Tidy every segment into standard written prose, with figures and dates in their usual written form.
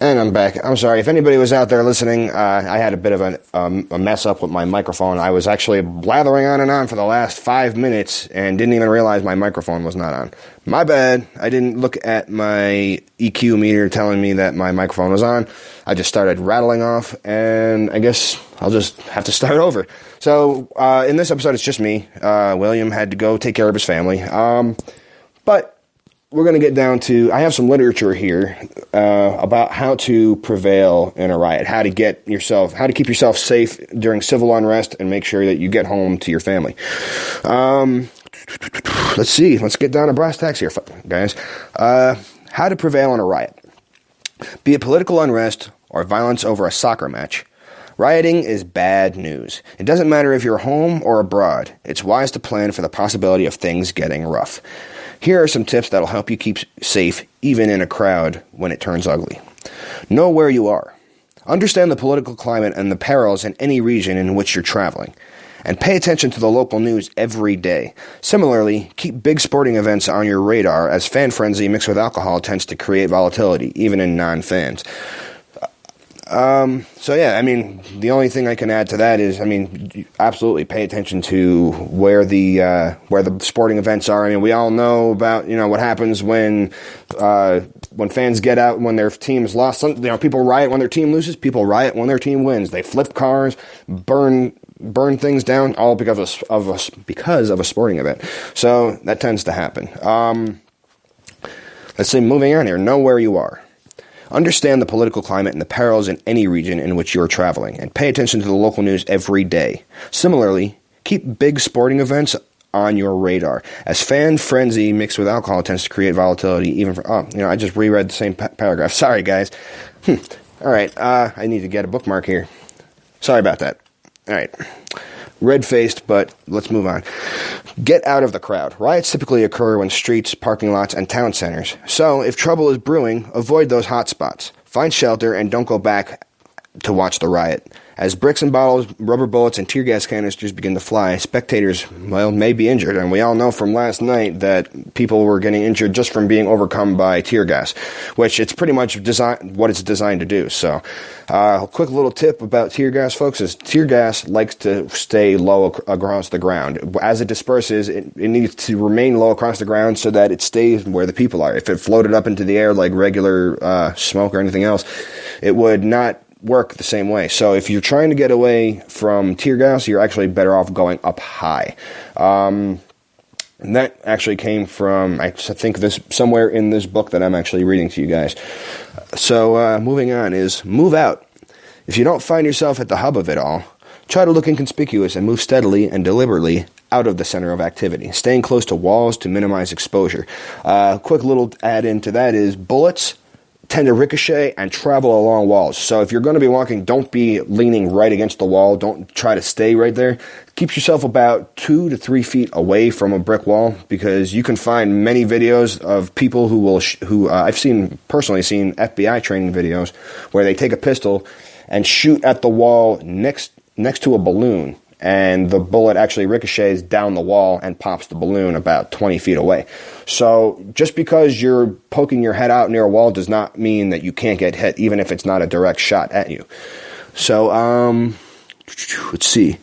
And I'm back. I'm sorry. If anybody was out there listening, I had a bit of a mess up with my microphone. I was actually blathering on and on for the last 5 minutes and didn't even realize my microphone was not on. My bad. I didn't look at my EQ meter telling me that my microphone was on. I just started rattling off, and I guess I'll just have to start over. So in this episode, it's just me. William had to go take care of his family. But we're going to get down to, I have some literature here about how to prevail in a riot, how to keep yourself safe during civil unrest and make sure that you get home to your family. Let's get down to brass tacks here, guys. How to prevail in a riot. Be it political unrest or violence over a soccer match, rioting is bad news. It doesn't matter if you're home or abroad. It's wise to plan for the possibility of things getting rough. Here are some tips that'll help you keep safe even in a crowd when it turns ugly. Know where you are. Understand the political climate and the perils in any region in which you're traveling. And pay attention to the local news every day. Similarly, keep big sporting events on your radar, as fan frenzy mixed with alcohol tends to create volatility, even in non-fans. The only thing I can add to that is, absolutely pay attention to where the sporting events are. I mean, we all know about, what happens when fans get out when their team's lost. People riot when their team loses. People riot when their team wins. They flip cars, burn things down, all because of a sporting event. So that tends to happen. Moving on here. Know where you are. Understand the political climate and the perils in any region in which you are traveling, and pay attention to the local news every day. Similarly, keep big sporting events on your radar, as fan frenzy mixed with alcohol tends to create volatility even for... I just reread the same paragraph. Sorry, guys. All right, I need to get a bookmark here. Sorry about that. All right. Red-faced, but let's move on. Get out of the crowd. Riots typically occur when streets, parking lots, and town centers. So, if trouble is brewing, avoid those hot spots. Find shelter and don't go back to watch the riot. As bricks and bottles, rubber bullets, and tear gas canisters begin to fly, spectators, may be injured. And we all know from last night that people were getting injured just from being overcome by tear gas, which it's pretty much what it's designed to do. So, a quick little tip about tear gas, folks, is tear gas likes to stay low across the ground. As it disperses, it needs to remain low across the ground so that it stays where the people are. If it floated up into the air like regular smoke or anything else, it would not work the same way. So if you're trying to get away from tear gas, you're actually better off going up high. And that actually came from, I think, this somewhere in this book that I'm actually reading to you guys. So moving on is move out. If you don't find yourself at the hub of it all, try to look inconspicuous and move steadily and deliberately out of the center of activity, staying close to walls to minimize exposure. Quick little add-in to that is bullets tend to ricochet and travel along walls. So if you're going to be walking, don't be leaning right against the wall. Don't try to stay right there. Keep yourself about 2 to 3 feet away from a brick wall, because you can find many videos of people who I've personally seen FBI training videos where they take a pistol and shoot at the wall next to a balloon, and the bullet actually ricochets down the wall and pops the balloon about 20 feet away. So just because you're poking your head out near a wall does not mean that you can't get hit, even if it's not a direct shot at you. So, let's see.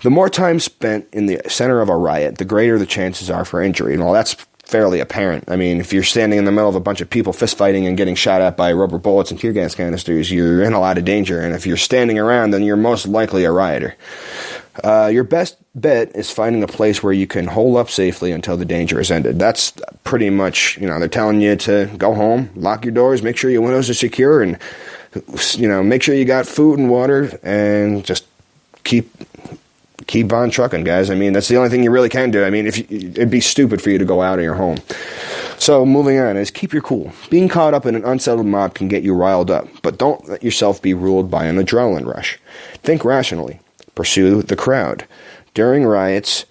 The more time spent in the center of a riot, the greater the chances are for injury. Well, that's fairly apparent. I mean, if you're standing in the middle of a bunch of people fist-fighting and getting shot at by rubber bullets and tear gas canisters, you're in a lot of danger. And if you're standing around, then you're most likely a rioter. Your best bet is finding a place where you can hole up safely until the danger is ended. That's pretty much, they're telling you to go home, lock your doors, make sure your windows are secure, and, make sure you got food and water, and just keep on trucking, guys. I mean, that's the only thing you really can do. I mean, it'd be stupid for you to go out of your home. So moving on is keep your cool. Being caught up in an unsettled mob can get you riled up, but don't let yourself be ruled by an adrenaline rush. Think rationally. Pursue the crowd. During riots,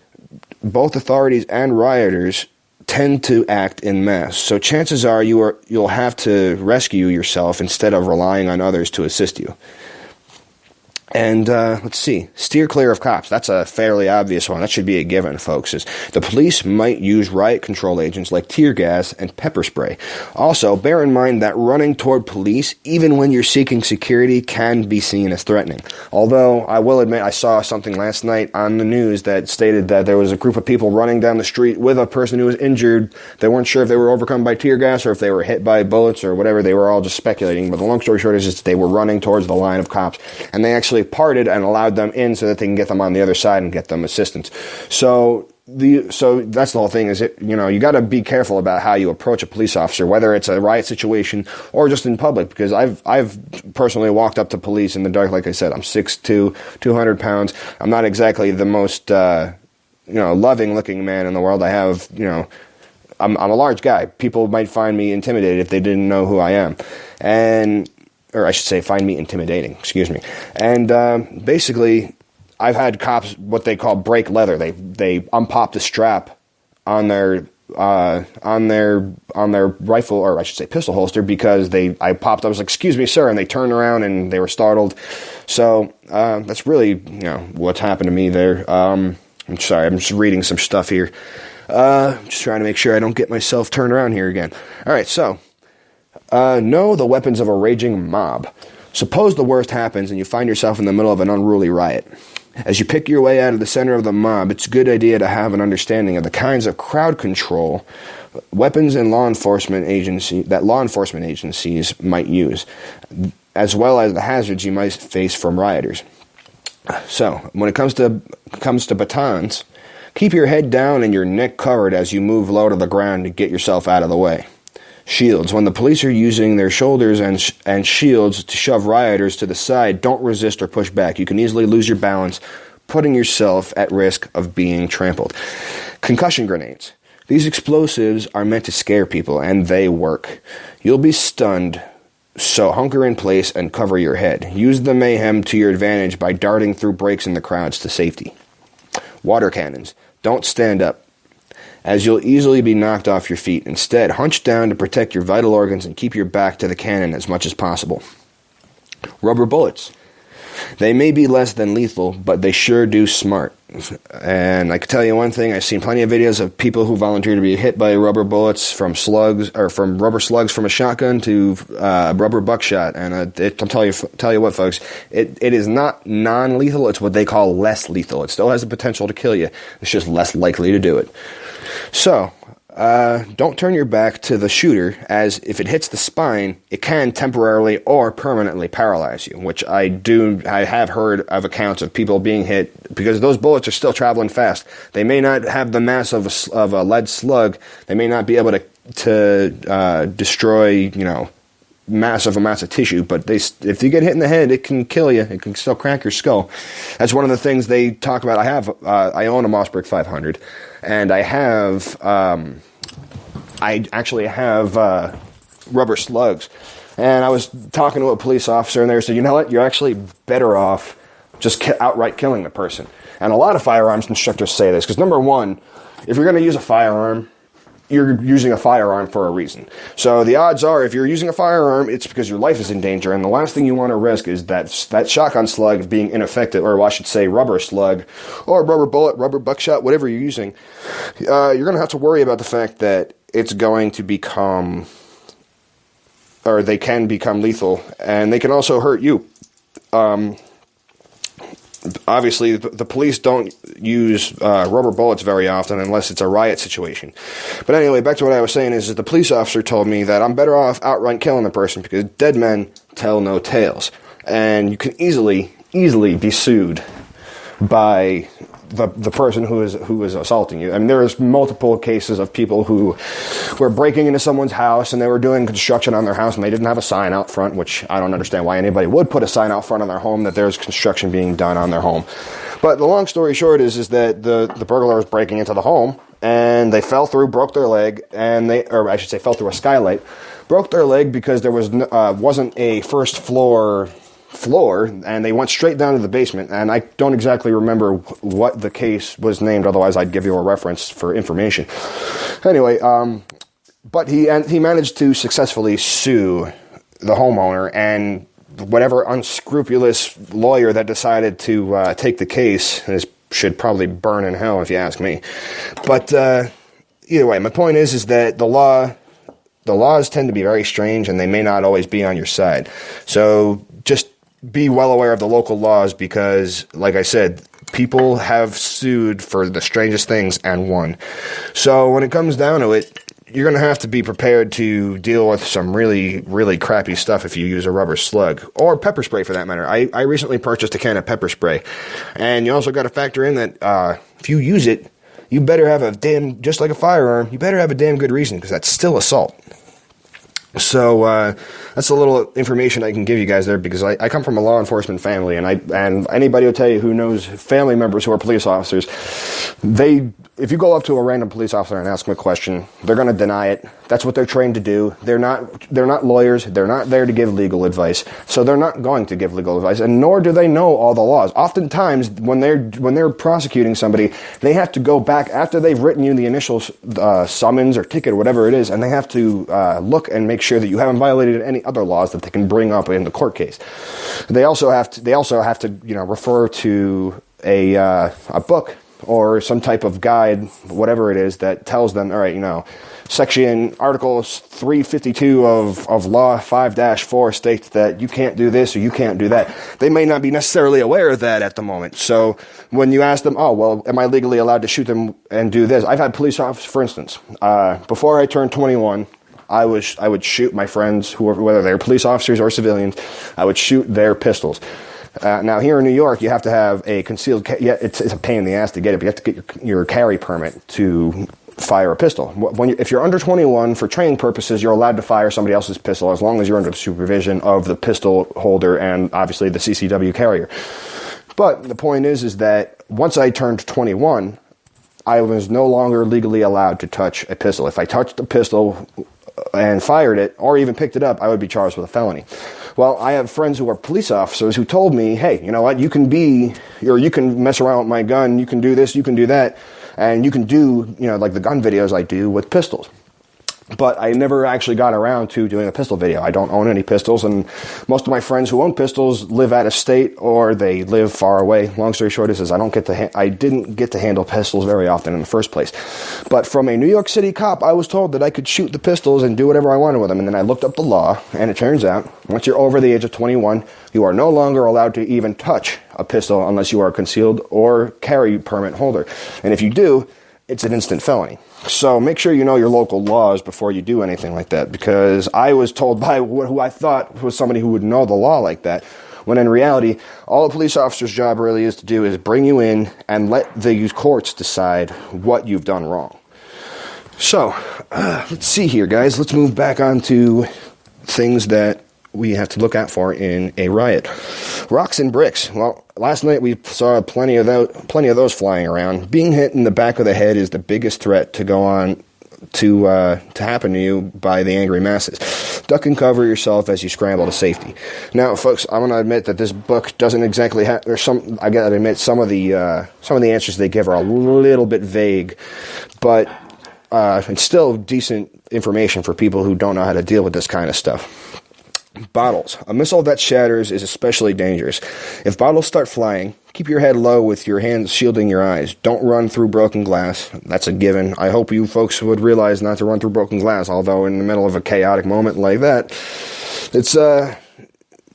both authorities and rioters tend to act in mass, so chances are you'll have to rescue yourself instead of relying on others to assist you. And let's see, steer clear of cops. That's a fairly obvious one. That should be a given, folks. Is the police might use riot control agents like tear gas and pepper spray. Also, bear in mind that running toward police, even when you're seeking security, can be seen as threatening. Although, I will admit, I saw something last night on the news that stated that there was a group of people running down the street with a person who was injured. They weren't sure if they were overcome by tear gas or if they were hit by bullets or whatever. They were all just speculating. But the long story short is that they were running towards the line of cops. And they actually parted and allowed them in so that they can get them on the other side and get them assistance. So that's the whole thing. Is you got to be careful about how you approach a police officer, whether it's a riot situation or just in public. Because I've personally walked up to police in the dark. Like I said, I'm 6'2", 200 pounds. I'm not exactly the most loving looking man in the world. I have I'm a large guy. People might find me intimidated if they didn't know who I am, or I should say, find me intimidating, excuse me. And basically, I've had cops, what they call break leather. They unpop the strap on their rifle, or I should say pistol holster, because I popped. I was like, "Excuse me, sir," and they turned around and they were startled. So that's really what's happened to me there. I'm sorry, I'm just reading some stuff here. Just trying to make sure I don't get myself turned around here again. All right, so. Know the weapons of a raging mob. Suppose the worst happens and you find yourself in the middle of an unruly riot. As you pick your way out of the center of the mob, it's a good idea to have an understanding of the kinds of crowd control weapons and law enforcement agencies might use, as well as the hazards you might face from rioters. So, when it comes to batons, keep your head down and your neck covered as you move low to the ground to get yourself out of the way. Shields. When the police are using their shoulders and shields to shove rioters to the side, don't resist or push back. You can easily lose your balance, putting yourself at risk of being trampled. Concussion grenades. These explosives are meant to scare people, and they work. You'll be stunned, so hunker in place and cover your head. Use the mayhem to your advantage by darting through breaks in the crowds to safety. Water cannons. Don't stand up, as you'll easily be knocked off your feet. Instead, hunch down to protect your vital organs and keep your back to the cannon as much as possible. Rubber bullets. They may be less than lethal, but they sure do smart. And I can tell you one thing, I've seen plenty of videos of people who volunteer to be hit by rubber bullets, from slugs, or from rubber slugs from a shotgun to rubber buckshot. And I'll tell you what, folks, it is not non-lethal, it's what they call less lethal. It still has the potential to kill you. It's just less likely to do it. So, don't turn your back to the shooter, as if it hits the spine, it can temporarily or permanently paralyze you, which I have heard of accounts of people being hit, because those bullets are still traveling fast. They may not have the mass of a lead slug. They may not be able to destroy, massive amounts of tissue, but if you get hit in the head, it can kill you. It can still crack your skull. That's one of the things they talk about. I own a Mossberg 500, and I actually have rubber slugs. And I was talking to a police officer, and they said, "You know what? You're actually better off just outright killing the person." And a lot of firearms instructors say this, because number one, if you're going to use a firearm, you're using a firearm for a reason. So the odds are, if you're using a firearm, it's because your life is in danger, and the last thing you want to risk is that shotgun slug being ineffective, or I should say rubber slug, or rubber bullet, rubber buckshot, whatever you're using. You're going to have to worry about the fact that it's going to become, or they can become lethal, and they can also hurt you. Obviously, the police don't use rubber bullets very often unless it's a riot situation. But anyway, back to what I was saying is that the police officer told me that I'm better off outright killing the person, because dead men tell no tales. And you can easily be sued by the person who is assaulting you. I mean, there's multiple cases of people who were breaking into someone's house, and they were doing construction on their house, and they didn't have a sign out front, which I don't understand why anybody would put a sign out front on their home that there's construction being done on their home. But the long story short is that the burglar was breaking into the home, and they fell through, broke their leg, fell through a skylight, broke their leg because there wasn't a first floor, and they went straight down to the basement. And I don't exactly remember what the case was named, otherwise I'd give you a reference for information. Anyway, but he managed to successfully sue the homeowner and whatever unscrupulous lawyer that decided to take the case should probably burn in hell, if you ask me. But either way, my point is that the laws tend to be very strange, and they may not always be on your side. So just be well aware of the local laws, because, like I said, people have sued for the strangest things and won. So when it comes down to it, you're going to have to be prepared to deal with some really, really crappy stuff if you use a rubber slug, or pepper spray for that matter. I recently purchased a can of pepper spray, and you also got to factor in that if you use it, you better have just like a firearm, you better have a damn good reason, because that's still assault. So that's a little information I can give you guys there, because I come from a law enforcement family, and anybody will tell you who knows family members who are police officers, if you go up to a random police officer and ask them a question, they're going to deny it. That's what they're trained to do. They're not lawyers. They're not there to give legal advice. So they're not going to give legal advice, and nor do they know all the laws. Oftentimes, when they're prosecuting somebody, they have to go back after they've written you the initial summons or ticket or whatever it is, and they have to look and make sure that you haven't violated any other laws that they can bring up in the court case. They also have to refer to a book or some type of guide, whatever it is, that tells them, all right, Section Article 352 of Law 5-4 states that you can't do this or you can't do that. They may not be necessarily aware of that at the moment. So when you ask them, oh, well, am I legally allowed to shoot them and do this? I've had police officers, for instance, before I turned 21, I would shoot my friends, whether they're police officers or civilians, I would shoot their pistols. Now, here in New York, you have to have a concealed it's a pain in the ass to get it, but you have to get your carry permit to fire a pistol. If you're under 21, for training purposes, you're allowed to fire somebody else's pistol as long as you're under the supervision of the pistol holder and, obviously, the CCW carrier. But the point is that once I turned 21, I was no longer legally allowed to touch a pistol. If I touched a pistol and fired it, or even picked it up, I would be charged with a felony. Well, I have friends who are police officers who told me, hey, you know what, you can mess around with my gun, you can do this, you can do that, and you can do, like the gun videos I do with pistols. But I never actually got around to doing a pistol video. I don't own any pistols, and most of my friends who own pistols live out of state or they live far away. Long story short is I didn't get to handle pistols very often in the first place. But from a New York City cop, I was told that I could shoot the pistols and do whatever I wanted with them. And then I looked up the law, and it turns out once you're over the age of 21, you are no longer allowed to even touch a pistol unless you are a concealed or carry permit holder. And if you do, it's an instant felony. So make sure you know your local laws before you do anything like that, because I was told by who I thought was somebody who would know the law like that, when in reality, all a police officer's job really is to do is bring you in and let the courts decide what you've done wrong. So, let's see here, guys. Let's move back on to things that we have to look out for in a riot. Rocks and bricks. Well, last night we saw plenty of those flying around. Being hit in the back of the head is the biggest threat to go on to happen to you by the angry masses. Duck and cover yourself as you scramble to safety. Now, folks, I'm going to admit that this book doesn't exactly have. I got to admit some of the answers they give are a little bit vague, but it's still decent information for people who don't know how to deal with this kind of stuff. Bottles. A missile that shatters is especially dangerous. If bottles start flying, keep your head low with your hands shielding your eyes. Don't run through broken glass. That's a given. I hope you folks would realize not to run through broken glass, although in the middle of a chaotic moment like that, it's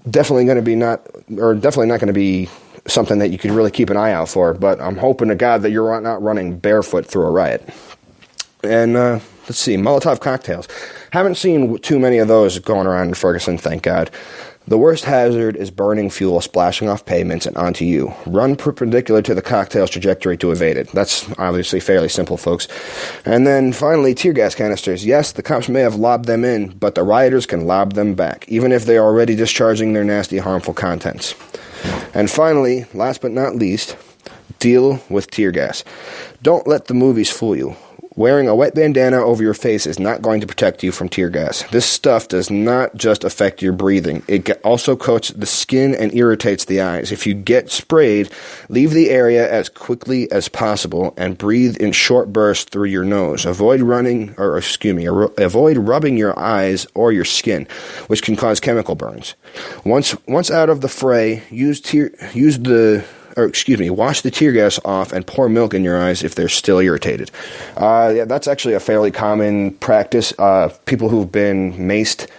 definitely not going to be something that you could really keep an eye out for. But I'm hoping to God that you're not running barefoot through a riot. And let's see, Molotov cocktails. Haven't seen too many of those going around in Ferguson, thank God. The worst hazard is burning fuel splashing off pavements and onto you. Run perpendicular to the cocktail's trajectory to evade it. That's obviously fairly simple, folks. And then finally, tear gas canisters. Yes, the cops may have lobbed them in, but the rioters can lob them back, even if they are already discharging their nasty, harmful contents. And finally, last but not least, deal with tear gas. Don't let the movies fool you. Wearing a wet bandana over your face is not going to protect you from tear gas. This stuff does not just affect your breathing. It also coats the skin and irritates the eyes. If you get sprayed, leave the area as quickly as possible and breathe in short bursts through your nose. Avoid rubbing your eyes or your skin, which can cause chemical burns. Once out of the fray, wash the tear gas off and pour milk in your eyes if they're still irritated. That's actually a fairly common practice. People who've been maced,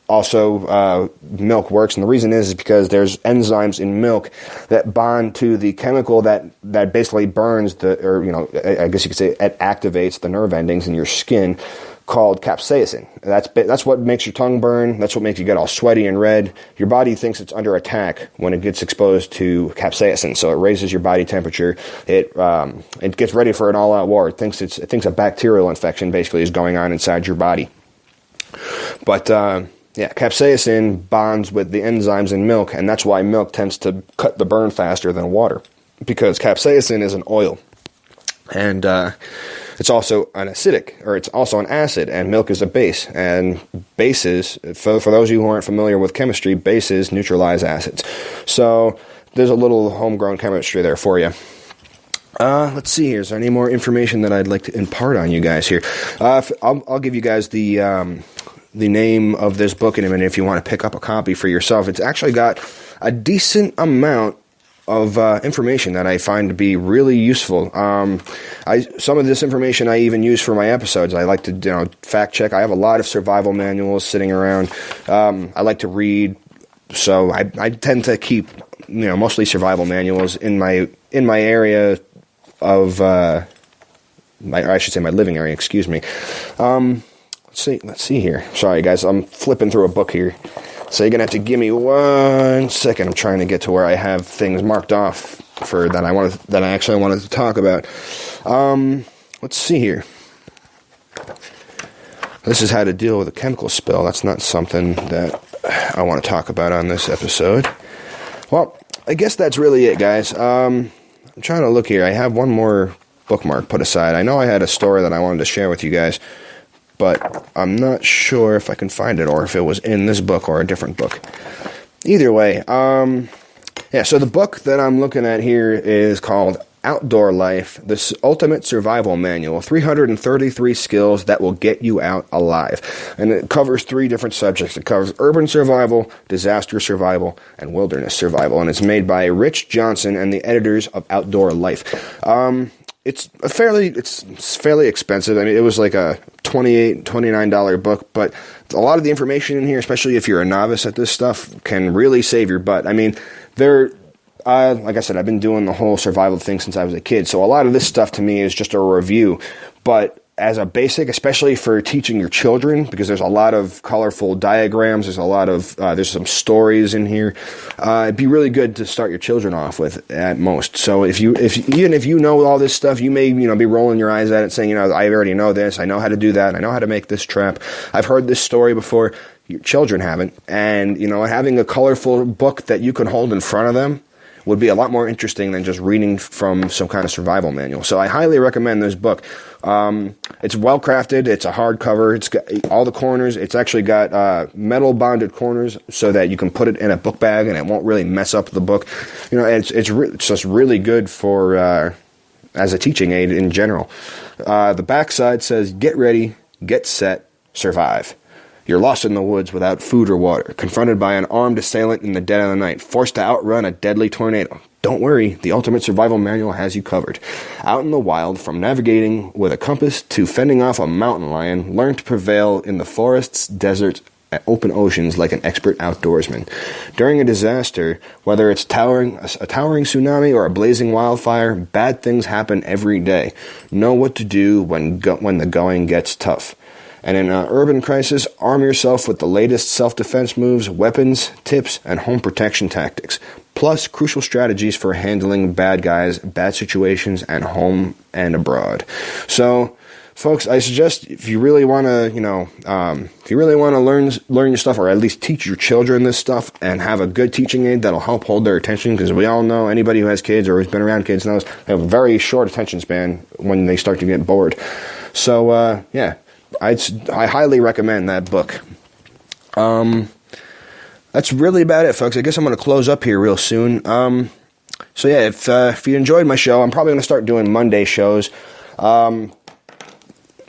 also milk works, and the reason is because there's enzymes in milk that bond to the chemical that basically burns I guess you could say it activates the nerve endings in your skin, called capsaicin. That's what makes your tongue burn. That's what makes you get all sweaty and red. Your body thinks it's under attack when it gets exposed to capsaicin, so it raises your body temperature. It gets ready for an all-out war. It thinks a bacterial infection basically is going on inside your body. But capsaicin bonds with the enzymes in milk, and that's why milk tends to cut the burn faster than water, because capsaicin is an oil, and it's also an acid, and milk is a base. And bases, for those of you who aren't familiar with chemistry, bases neutralize acids. So there's a little homegrown chemistry there for you. Let's see here. Is there any more information that I'd like to impart on you guys here? I'll give you guys the name of this book in a minute if you want to pick up a copy for yourself. It's actually got a decent amount of information that I find to be really useful. Some of this information I even use for my episodes. I like to fact check. I have a lot of survival manuals sitting around. I like to read, so I tend to keep mostly survival manuals in my area of my living area. Excuse me. Let's see here. Sorry guys, I'm flipping through a book here. So you're going to have to give me 1 second. I'm trying to get to where I have things marked off that I actually wanted to talk about. Let's see here. This is how to deal with a chemical spill. That's not something that I want to talk about on this episode. Well, I guess that's really it, guys. I'm trying to look here. I have one more bookmark put aside. I know I had a story that I wanted to share with you guys, but I'm not sure if I can find it or if it was in this book or a different book. Either way, so the book that I'm looking at here is called Outdoor Life, the Ultimate Survival Manual, 333 skills that will get you out alive. And it covers 3 different subjects. It covers urban survival, disaster survival, and wilderness survival. And it's made by Rich Johnson and the editors of Outdoor Life. It's fairly expensive. I mean, it was like a $29 book, but a lot of the information in here, especially if you're a novice at this stuff, can really save your butt. I mean, like I said, I've been doing the whole survival thing since I was a kid, so a lot of this stuff to me is just a review, but as a basic, especially for teaching your children, because there's a lot of colorful diagrams, there's some stories in here. It'd be really good to start your children off with at most. So even if you know all this stuff, you may be rolling your eyes at it, saying I already know this, I know how to do that, I know how to make this trap. I've heard this story before. Your children haven't, and having a colorful book that you can hold in front of them would be a lot more interesting than just reading from some kind of survival manual. So I highly recommend this book. It's well crafted. It's a hardcover. It's got all the corners. It's actually got metal bonded corners so that you can put it in a book bag and it won't really mess up the book. It's just really good for as a teaching aid in general. The backside says, "Get ready, get set, survive." You're lost in the woods without food or water, confronted by an armed assailant in the dead of the night, forced to outrun a deadly tornado. Don't worry, the Ultimate Survival Manual has you covered. Out in the wild, from navigating with a compass to fending off a mountain lion, learn to prevail in the forests, deserts, and open oceans like an expert outdoorsman. During a disaster, whether it's a towering tsunami or a blazing wildfire, bad things happen every day. Know what to do when the going gets tough. And in an urban crisis, arm yourself with the latest self-defense moves, weapons, tips, and home protection tactics, plus crucial strategies for handling bad guys, bad situations, at home and abroad. So, folks, I suggest if you really want to, if you really want to learn your stuff, or at least teach your children this stuff, and have a good teaching aid that'll help hold their attention, because we all know anybody who has kids or has been around kids knows they have a very short attention span when they start to get bored. So, yeah, I highly recommend that book. That's really about it, folks. I guess I'm going to close up here real soon. So yeah, if you enjoyed my show, I'm probably going to start doing Monday shows.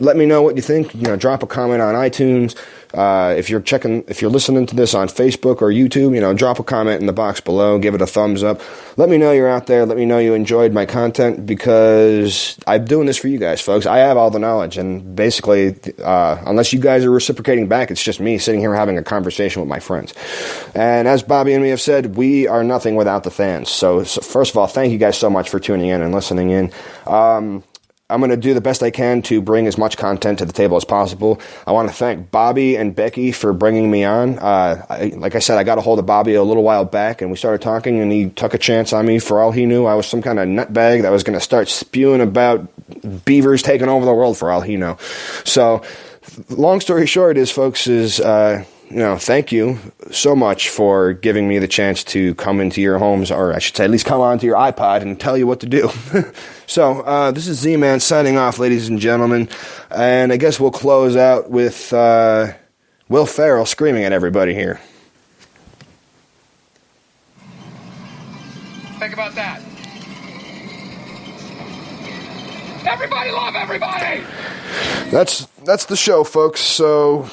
Let me know what you think. Drop a comment on iTunes. If you're listening to this on Facebook or YouTube, drop a comment in the box below. Give it a thumbs up. Let me know you're out there. Let me know you enjoyed my content, because I'm doing this for you guys, folks. I have all the knowledge, and basically, unless you guys are reciprocating back, it's just me sitting here having a conversation with my friends. And as Bobby and me have said, we are nothing without the fans. So first of all, thank you guys so much for tuning in and listening in. I'm going to do the best I can to bring as much content to the table as possible. I want to thank Bobby and Becky for bringing me on. Like I said, I got a hold of Bobby a little while back, and we started talking, and he took a chance on me. For all he knew, I was some kind of nutbag that was going to start spewing about beavers taking over the world, for all he knew. So, long story short is, folks, thank you so much for giving me the chance to come into your homes, or I should say at least come onto your iPod and tell you what to do. So, this is Z-Man signing off, ladies and gentlemen, and I guess we'll close out with Will Ferrell screaming at everybody here. Think about that. Everybody love everybody! That's the show, folks, so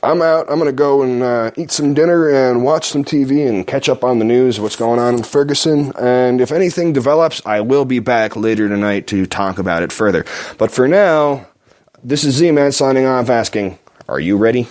I'm out. I'm going to go and eat some dinner and watch some TV and catch up on the news, what's going on in Ferguson. And if anything develops, I will be back later tonight to talk about it further. But for now, this is Z-Man signing off asking, are you ready?